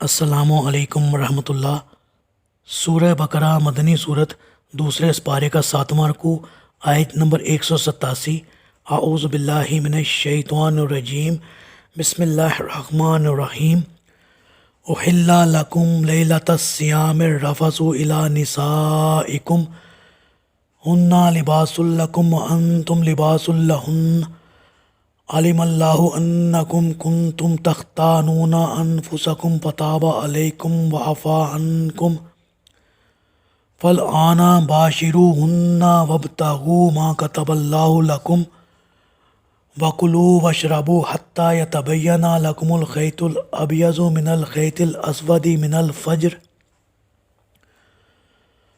السلام علیکم ورحمۃ اللہ۔ سورہ بقرہ مدنی صورت، دوسرے سپارے کا 7واں رکوع، آیت نمبر 187۔ اعوذ باللہ من الشیطان الرجیم، بسم اللہ الرحمن الرحیم۔ احل لکم لیلۃ الصیام الرفث الی نسائکم ہن لباس لکم وانتم لباس لہن علم اللہ انکم کنتم تختانون انفسکم فتاب علیکم وعفا عنکم فالآن باشروہن وابتغوا ما کتب اللہ لکم وکلوا واشربوا حتی یتبین لکم الخیط الابیض من الخیط الاسود من الفجر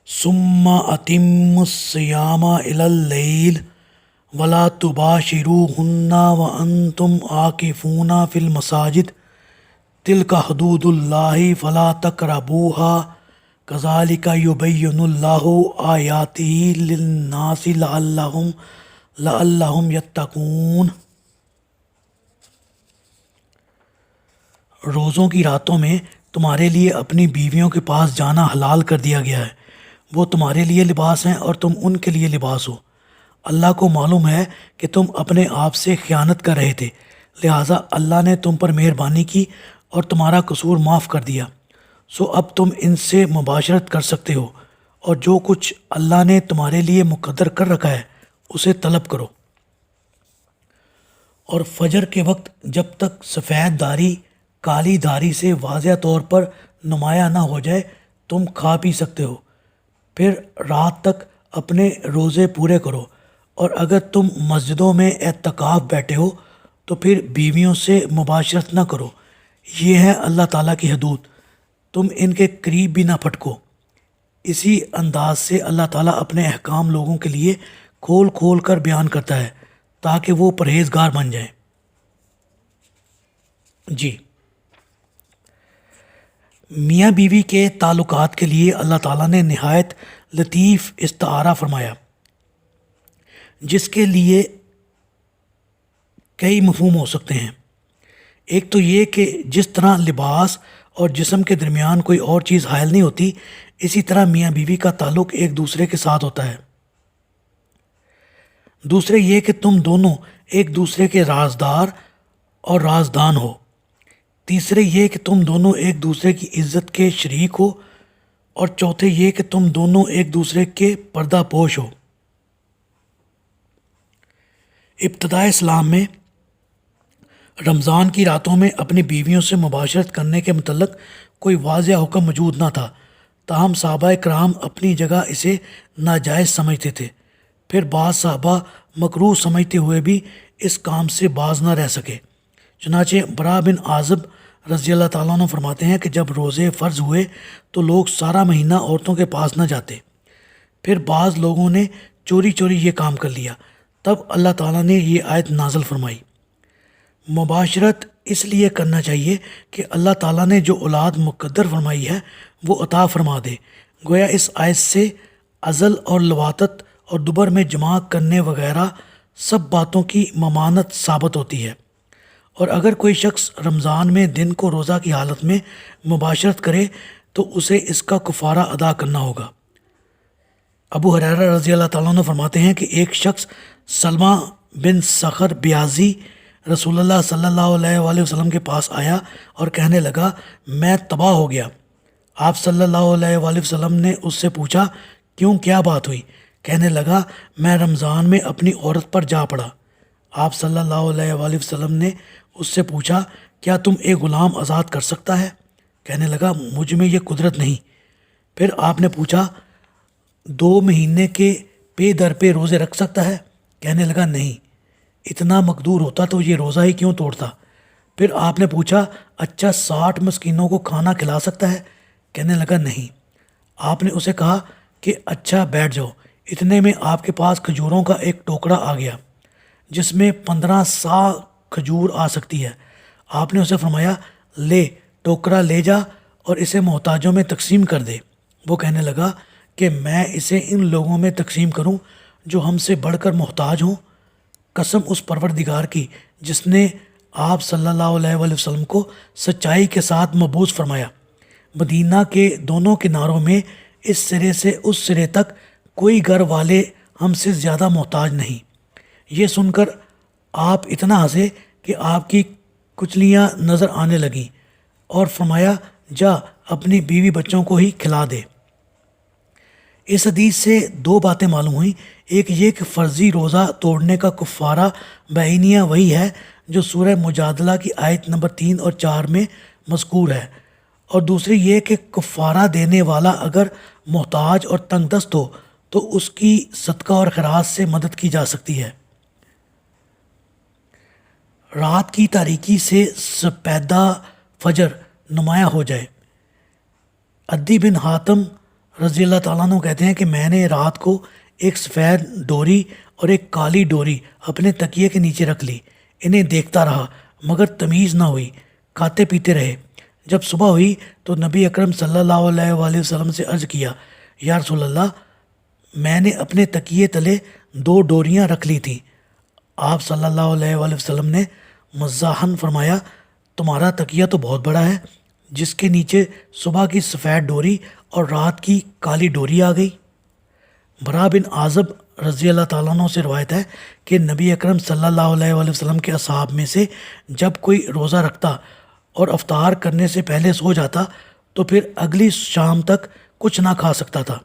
ثم اتموا الصیام الی اللیل ولا تباشروہن وانتم عاکفون فی المساجد تلک حدود اللہ فلا تقربوها کذالک یبین اللہ آیاتہ للناس لعلہم یتقون۔ روزوں کی راتوں میں تمہارے لیے اپنی بیویوں کے پاس جانا حلال کر دیا گیا ہے۔ وہ تمہارے لیے لباس ہیں اور تم ان کے لیے لباس ہو۔ اللہ کو معلوم ہے کہ تم اپنے آپ سے خیانت کر رہے تھے، لہٰذا اللہ نے تم پر مہربانی کی اور تمہارا قصور معاف کر دیا، سو اب تم ان سے مباشرت کر سکتے ہو، اور جو کچھ اللہ نے تمہارے لیے مقدر کر رکھا ہے اسے طلب کرو۔ اور فجر کے وقت جب تک سفید داری کالی داری سے واضح طور پر نمایاں نہ ہو جائے تم کھا پی سکتے ہو، پھر رات تک اپنے روزے پورے کرو، اور اگر تم مسجدوں میں اعتکاف بیٹھے ہو تو پھر بیویوں سے مباشرت نہ کرو، یہ ہے اللہ تعالیٰ کی حدود، تم ان کے قریب بھی نہ پھٹکو۔ اسی انداز سے اللہ تعالیٰ اپنے احکام لوگوں کے لیے کھول کھول کر بیان کرتا ہے تاکہ وہ پرہیزگار بن جائیں۔ جی، میاں بیوی کے تعلقات کے لیے اللہ تعالیٰ نے نہایت لطیف استعارہ فرمایا، جس کے لیے کئی مفہوم ہو سکتے ہیں۔ ایک تو یہ کہ جس طرح لباس اور جسم کے درمیان کوئی اور چیز حائل نہیں ہوتی، اسی طرح میاں بیوی کا تعلق ایک دوسرے کے ساتھ ہوتا ہے۔ دوسرے یہ کہ تم دونوں ایک دوسرے کے رازدار اور رازدان ہو۔ تیسرے یہ کہ تم دونوں ایک دوسرے کی عزت کے شریک ہو، اور چوتھے یہ کہ تم دونوں ایک دوسرے کے پردہ پوش ہو۔ ابتدائے اسلام میں رمضان کی راتوں میں اپنی بیویوں سے مباشرت کرنے کے متعلق کوئی واضح حکم موجود نہ تھا، تاہم صحابہ کرام اپنی جگہ اسے ناجائز سمجھتے تھے۔ پھر بعض صحابہ مکروہ سمجھتے ہوئے بھی اس کام سے باز نہ رہ سکے۔ چنانچہ برا بن عازب رضی اللہ تعالیٰ عنہ فرماتے ہیں کہ جب روزے فرض ہوئے تو لوگ سارا مہینہ عورتوں کے پاس نہ جاتے، پھر بعض لوگوں نے چوری چوری یہ کام کر لیا، تب اللہ تعالیٰ نے یہ آیت نازل فرمائی۔ مباشرت اس لیے کرنا چاہیے کہ اللہ تعالیٰ نے جو اولاد مقدر فرمائی ہے وہ عطا فرما دے۔ گویا اس آیت سے عزل اور لواطت اور دبر میں جماع کرنے وغیرہ سب باتوں کی ممانت ثابت ہوتی ہے، اور اگر کوئی شخص رمضان میں دن کو روزہ کی حالت میں مباشرت کرے تو اسے اس کا کفارہ ادا کرنا ہوگا۔ ابو ہریرہ رضی اللہ تعالیٰ عنہ فرماتے ہیں کہ ایک شخص سلمہ بن صخر بیازی رسول اللہ صلی اللہ علیہ وآلہ وسلم کے پاس آیا اور کہنے لگا، میں تباہ ہو گیا۔ آپ صلی اللہ علیہ وآلہ وسلم نے اس سے پوچھا، کیوں، کیا بات ہوئی؟ کہنے لگا، میں رمضان میں اپنی عورت پر جا پڑا۔ آپ صلی اللہ علیہ وآلہ وسلم نے اس سے پوچھا، کیا تم ایک غلام آزاد کر سکتا ہے؟ کہنے لگا، مجھ میں یہ قدرت نہیں۔ پھر آپ نے پوچھا، 2 مہینے کے پے در پہ روزے رکھ سکتا ہے؟ کہنے لگا، نہیں۔ اتنا مقدور ہوتا تو یہ روزہ ہی کیوں توڑتا؟ پھر آپ نے پوچھا، اچھا 60 مسکینوں کو کھانا کھلا سکتا ہے؟ کہنے لگا، نہیں۔ آپ نے اسے کہا کہ اچھا بیٹھ جاؤ۔ اتنے میں آپ کے پاس کھجوروں کا ایک ٹوکرا آ گیا جس میں 15 سا کھجور آ سکتی ہے۔ آپ نے اسے فرمایا، لے، ٹوکرا لے جا اور اسے محتاجوں میں تقسیم کر دے۔ وہ کہنے لگا کہ میں اسے ان لوگوں میں تقسیم کروں جو ہم سے بڑھ کر محتاج ہوں؟ قسم اس پروردگار کی جس نے آپ صلی اللہ علیہ وآلہ وسلم کو سچائی کے ساتھ مبعوث فرمایا۔ مدینہ کے دونوں کناروں میں اس سرے سے اس سرے تک کوئی گھر والے ہم سے زیادہ محتاج نہیں۔ یہ سن کر آپ اتنا ہنسے کہ آپ کی کچلیاں نظر آنے لگیں اور فرمایا جا اپنی بیوی بچوں کو ہی کھلا دے۔ اس حدیث سے دو باتیں معلوم ہوئیں۔ ایک یہ کہ فرضی روزہ توڑنے کا کفارہ بعینیہ وہی ہے جو سورہ مجادلہ کی آیت نمبر 3 اور 4 میں مذکور ہے، اور دوسری یہ کہ کفارہ دینے والا اگر محتاج اور تنگ دست ہو تو اس کی صدقہ اور خیرات سے مدد کی جا سکتی ہے۔ رات کی تاریکی سے سپیدہ فجر نمایاں ہو جائے۔ عدی بن حاتم رضی اللہ تعالیٰ عنہ کہتے ہیں کہ میں نے رات کو ایک سفید ڈوری اور ایک کالی ڈوری اپنے تکیے کے نیچے رکھ لی، انہیں دیکھتا رہا مگر تمیز نہ ہوئی، کھاتے پیتے رہے۔ جب صبح ہوئی تو نبی اکرم صلی اللہ علیہ وآلہ وسلم سے عرض کیا، یا رسول اللہ، میں نے اپنے تکیے تلے 2 ڈوریاں رکھ لی تھیں۔ آپ صلی اللہ علیہ وآلہ وسلم نے مزاحن فرمایا، تمہارا تکیہ تو بہت بڑا ہے، جس کے نیچے صبح کی سفید ڈوری اور رات کی کالی ڈوری آ گئی۔ برا بن عازب رضی اللہ تعالیٰ عنہ سے روایت ہے کہ نبی اکرم صلی اللہ علیہ وآلہ وسلم کے اصحاب میں سے جب کوئی روزہ رکھتا اور افطار کرنے سے پہلے سو جاتا تو پھر اگلی شام تک کچھ نہ کھا سکتا تھا۔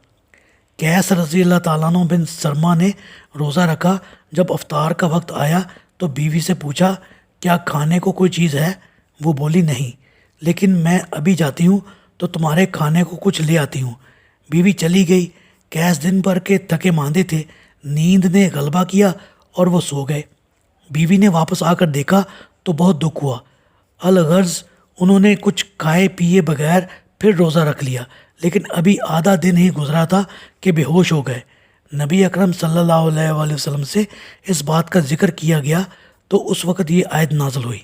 قیس رضی اللہ تعالیٰ عنہ بن سرما نے روزہ رکھا، جب افطار کا وقت آیا تو بیوی سے پوچھا، کیا کھانے کو کوئی چیز ہے؟ وہ بولی نہیں، لیکن میں ابھی جاتی ہوں تو تمہارے کھانے کو کچھ لے آتی ہوں۔ بیوی چلی گئی۔ قیس دن بھر کے تھکے ماندے تھے، نیند نے غلبہ کیا اور وہ سو گئے۔ بیوی نے واپس آ کر دیکھا تو بہت دکھ ہوا۔ الغرض انہوں نے کچھ کھائے پیے بغیر پھر روزہ رکھ لیا، لیکن ابھی آدھا دن ہی گزرا تھا کہ بے ہوش ہو گئے۔ نبی اکرم صلی اللہ علیہ وآلہ وسلم سے اس بات کا ذکر کیا گیا تو اس وقت یہ آیت نازل ہوئی۔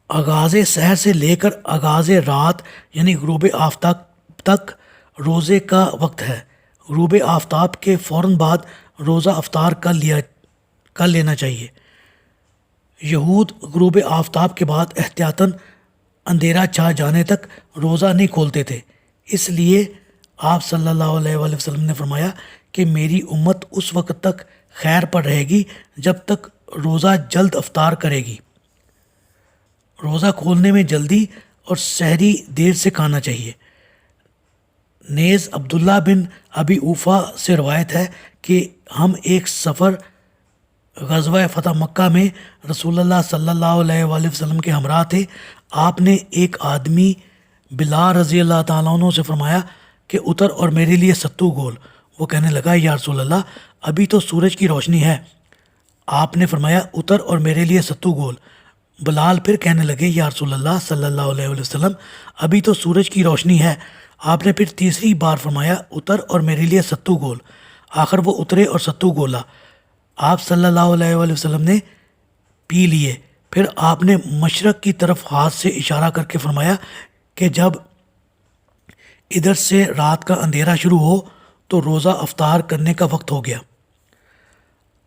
آغاز سحر سے لے کر آغاز رات یعنی غروب آفتاب تک روزے کا وقت ہے۔ غروب آفتاب کے فوراً بعد روزہ افطار کر لینا چاہیے۔ یہود غروب آفتاب کے بعد احتیاطاً اندھیرا چھا جانے تک روزہ نہیں کھولتے تھے۔ اس لیے آپ صلی اللہ علیہ وآلہ وسلم نے فرمایا کہ میری امت اس وقت تک خیر پر رہے گی جب تک روزہ جلد افطار کرے گی۔ روزہ کھولنے میں جلدی اور سحری دیر سے کھانا چاہیے۔ نیز عبداللہ بن ابی اوفا سے روایت ہے کہ ہم ایک سفر غزوہ فتح مکہ میں رسول اللہ صلی اللہ علیہ وآلہ وسلم کے ہمراہ تھے۔ آپ نے ایک آدمی بلال رضی اللہ تعالیٰ عنہ سے فرمایا کہ اتر اور میرے لیے ستو گول۔ وہ کہنے لگا، یا رسول اللہ، ابھی تو سورج کی روشنی ہے۔ آپ نے فرمایا، اتر اور میرے لیے ستو گول۔ بلال پھر کہنے لگے، یا رسول اللہ صلی اللہ علیہ وآلہ وسلم، ابھی تو سورج کی روشنی ہے۔ آپ نے پھر تیسری بار فرمایا، اتر اور میرے لیے ستو گول۔ آخر وہ اترے اور ستو گولا۔ آپ صلی اللہ علیہ وآلہ وسلم نے پی لیے۔ پھر آپ نے مشرق کی طرف ہاتھ سے اشارہ کر کے فرمایا کہ جب ادھر سے رات کا اندھیرا شروع ہو تو روزہ افطار کرنے کا وقت ہو گیا۔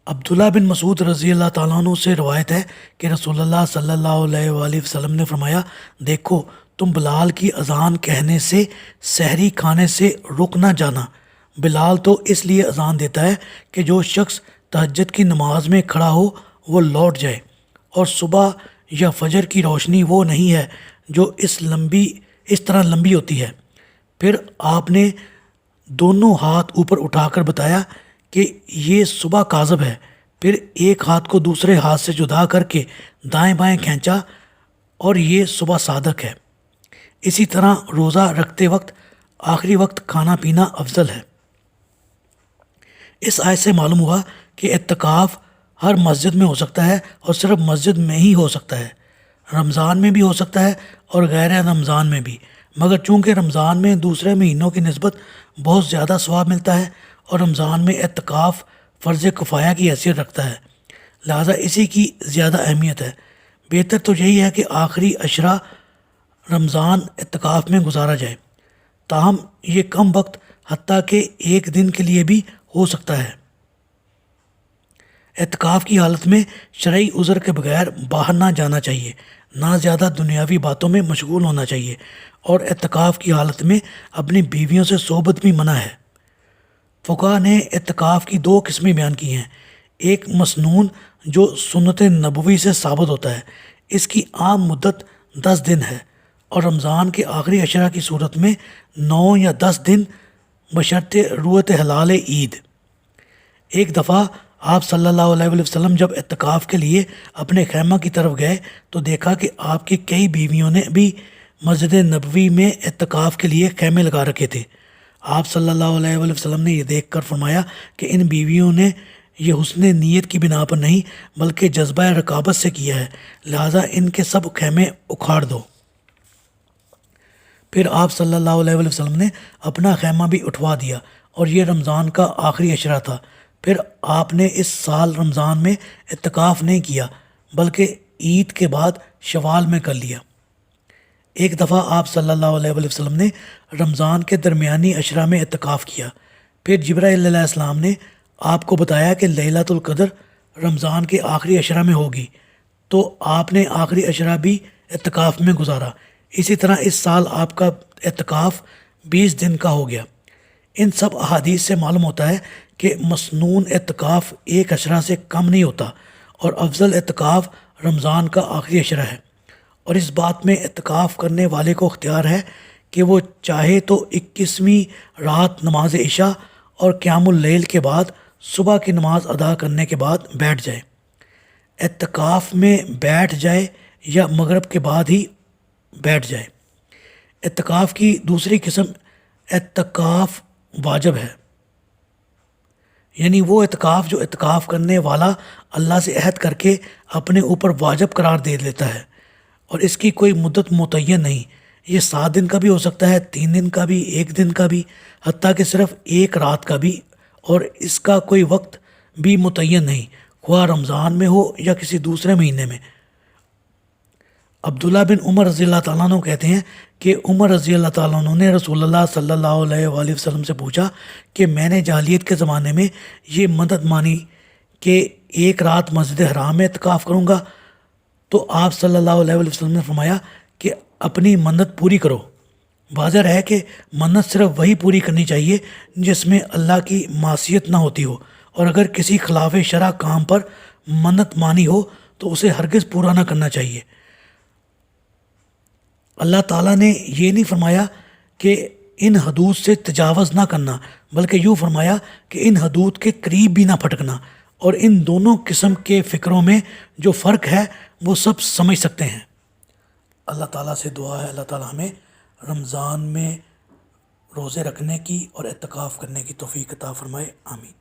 عبداللہ بن مسعود رضی اللہ تعالیٰ عنہ سے روایت ہے کہ رسول اللہ صلی اللہ علیہ وآلہ وسلم نے فرمایا، دیکھو تم بلال کی اذان کہنے سے سحری کھانے سے رک نہ جانا۔ بلال تو اس لیے اذان دیتا ہے کہ جو شخص تہجد کی نماز میں کھڑا ہو وہ لوٹ جائے، اور صبح یا فجر کی روشنی وہ نہیں ہے جو اس طرح لمبی ہوتی ہے۔ پھر آپ نے دونوں ہاتھ اوپر اٹھا کر بتایا کہ یہ صبح کاذب ہے۔ پھر ایک ہاتھ کو دوسرے ہاتھ سے جدا کر کے دائیں بائیں کھینچا اور یہ صبح صادق ہے۔ اسی طرح روزہ رکھتے وقت آخری وقت کھانا پینا افضل ہے۔ اس آیت سے معلوم ہوا کہ اعتکاف ہر مسجد میں ہو سکتا ہے اور صرف مسجد میں ہی ہو سکتا ہے۔ رمضان میں بھی ہو سکتا ہے اور غیر رمضان میں بھی، مگر چونکہ رمضان میں دوسرے مہینوں کی نسبت بہت زیادہ ثواب ملتا ہے اور رمضان میں اعتکاف فرض کفایہ کی حیثیت رکھتا ہے، لہذا اسی کی زیادہ اہمیت ہے۔ بہتر تو یہی ہے کہ آخری عشرہ رمضان اعتکاف میں گزارا جائے، تاہم یہ کم وقت حتیٰ کہ ایک دن کے لیے بھی ہو سکتا ہے۔ اعتکاف کی حالت میں شرعی عذر کے بغیر باہر نہ جانا چاہیے۔ نہ زیادہ دنیاوی باتوں میں مشغول ہونا چاہیے، اور اعتکاف کی حالت میں اپنی بیویوں سے صحبت بھی منع ہے۔ فقہا نے اعتکاف کی دو قسمیں بیان کی ہیں، ایک مسنون جو سنت نبوی سے ثابت ہوتا ہے، اس کی عام مدت 10 دن ہے، اور رمضان کے آخری عشرہ کی صورت میں 9 یا 10 دن بشرط رویت ہلال عید۔ ایک دفعہ آپ صلی اللہ علیہ وسلم جب اعتکاف کے لیے اپنے خیمہ کی طرف گئے تو دیکھا کہ آپ کی کئی بیویوں نے بھی مسجد نبوی میں اعتکاف کے لیے خیمے لگا رکھے تھے۔ آپ صلی اللہ علیہ وسلم نے یہ دیکھ کر فرمایا کہ ان بیویوں نے یہ حسن نیت کی بنا پر نہیں بلکہ جذبہ رقابت سے کیا ہے، لہٰذا ان کے سب خیمے اکھاڑ دو۔ پھر آپ صلی اللہ علیہ وسلم نے اپنا خیمہ بھی اٹھوا دیا، اور یہ رمضان کا آخری عشرہ تھا۔ پھر آپ نے اس سال رمضان میں اعتکاف نہیں کیا بلکہ عید کے بعد شوال میں کر لیا۔ ایک دفعہ آپ صلی اللہ علیہ وسلم نے رمضان کے درمیانی عشرہ میں اعتکاف کیا۔ پھر جبرائیل علیہ السلام نے آپ کو بتایا کہ لیلۃ القدر رمضان کے آخری عشرہ میں ہوگی، تو آپ نے آخری عشرہ بھی اعتکاف میں گزارا۔ اسی طرح اس سال آپ کا اعتکاف 20 دن کا ہو گیا۔ ان سب احادیث سے معلوم ہوتا ہے کہ مسنون اعتکاف ایک عشرہ سے کم نہیں ہوتا، اور افضل اعتکاف رمضان کا آخری عشرہ ہے، اور اس بات میں اعتکاف کرنے والے کو اختیار ہے کہ وہ چاہے تو 21ویں رات نماز عشاء اور قیام اللیل کے بعد صبح کی نماز ادا کرنے کے بعد بیٹھ جائے، اعتکاف میں بیٹھ جائے یا مغرب کے بعد ہی بیٹھ جائے۔ اعتکاف کی دوسری قسم اعتکاف واجب ہے، یعنی وہ اعتکاف جو اعتکاف کرنے والا اللہ سے عہد کر کے اپنے اوپر واجب قرار دے لیتا ہے، اور اس کی کوئی مدت متعین نہیں۔ یہ 7 دن کا بھی ہو سکتا ہے، 3 دن کا بھی، 1 دن کا بھی، حتیٰ کہ صرف 1 رات کا بھی، اور اس کا کوئی وقت بھی متعین نہیں، خواہ رمضان میں ہو یا کسی دوسرے مہینے میں۔ عبداللہ بن عمر رضی اللہ تعالیٰ عنہ کہتے ہیں کہ عمر رضی اللہ تعالیٰ عنہ نے رسول اللہ صلی اللہ علیہ وآلہ وسلم سے پوچھا کہ میں نے جاہلیت کے زمانے میں یہ مدت مانی کہ 1 رات مسجد حرام میں اعتکاف کروں گا، تو آپ صلی اللہ علیہ وآلہ وسلم نے فرمایا کہ اپنی منت پوری کرو۔ واضح ہے کہ منت صرف وہی پوری کرنی چاہیے جس میں اللہ کی معصیت نہ ہوتی ہو، اور اگر کسی خلاف شرع کام پر منت مانی ہو تو اسے ہرگز پورا نہ کرنا چاہیے۔ اللہ تعالیٰ نے یہ نہیں فرمایا کہ ان حدود سے تجاوز نہ کرنا، بلکہ یوں فرمایا کہ ان حدود کے قریب بھی نہ پھٹکنا، اور ان دونوں قسم کے فکروں میں جو فرق ہے وہ سب سمجھ سکتے ہیں۔ اللہ تعالیٰ سے دعا ہے اللہ تعالیٰ ہمیں رمضان میں روزے رکھنے کی اور اعتکاف کرنے کی توفیق عطا فرمائے، آمین۔